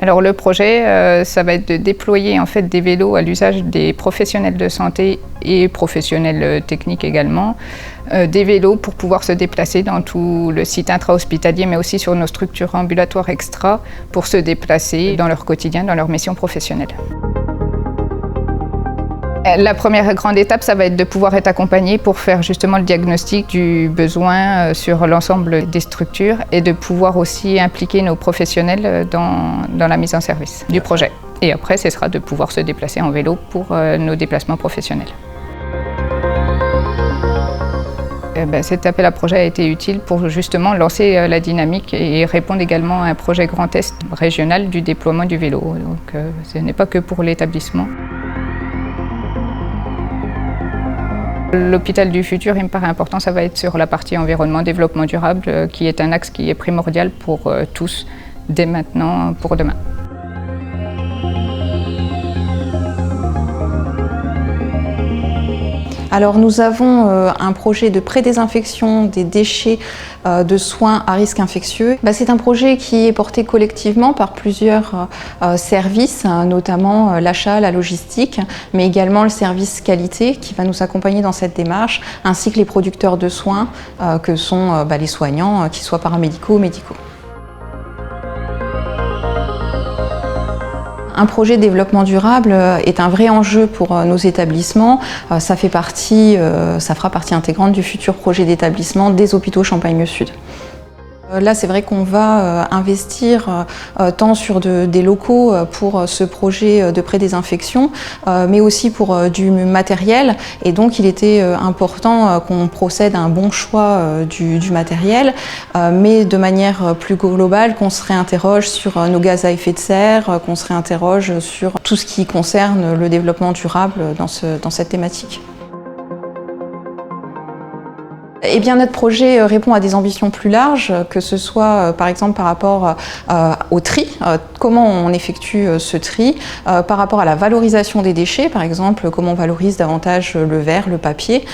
Alors le projet, ça va être de déployer en fait des vélos à l'usage des professionnels de santé et professionnels techniques également. Des vélos pour pouvoir se déplacer dans tout le site intra-hospitalier, mais aussi sur nos structures ambulatoires extra, pour se déplacer dans leur quotidien, dans leur mission professionnelle. La première grande étape, ça va être de pouvoir être accompagné pour faire justement le diagnostic du besoin sur l'ensemble des structures et de pouvoir aussi impliquer nos professionnels dans la mise en service du projet. Et après, ce sera de pouvoir se déplacer en vélo pour nos déplacements professionnels. Cet appel à projet a été utile pour justement lancer la dynamique et répondre également à un projet Grand Est régional du déploiement du vélo. Donc ce n'est pas que pour l'établissement. L'hôpital du futur, il me paraît important, ça va être sur la partie environnement, développement durable, qui est un axe qui est primordial pour tous, dès maintenant, pour demain. Alors nous avons un projet de prédésinfection des déchets de soins à risque infectieux. C'est un projet qui est porté collectivement par plusieurs services, notamment l'achat, la logistique, mais également le service qualité qui va nous accompagner dans cette démarche, ainsi que les producteurs de soins que sont les soignants, qu'ils soient paramédicaux ou médicaux. Un projet de développement durable est un vrai enjeu pour nos établissements. Ça fera partie intégrante du futur projet d'établissement des hôpitaux Champagne-Sud. Là, c'est vrai qu'on va investir tant sur des locaux pour ce projet de prédésinfection, mais aussi pour du matériel. Et donc, il était important qu'on procède à un bon choix du matériel, mais de manière plus globale, qu'on se réinterroge sur nos gaz à effet de serre, qu'on se réinterroge sur tout ce qui concerne le développement durable dans cette thématique. Eh bien, notre projet répond à des ambitions plus larges, que ce soit par exemple par rapport au tri, comment on effectue ce tri, par rapport à la valorisation des déchets, par exemple comment on valorise davantage le verre, le papier,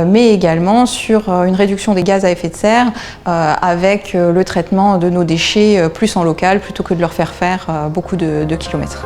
mais également sur une réduction des gaz à effet de serre avec le traitement de nos déchets plus en local plutôt que de leur faire beaucoup de kilomètres.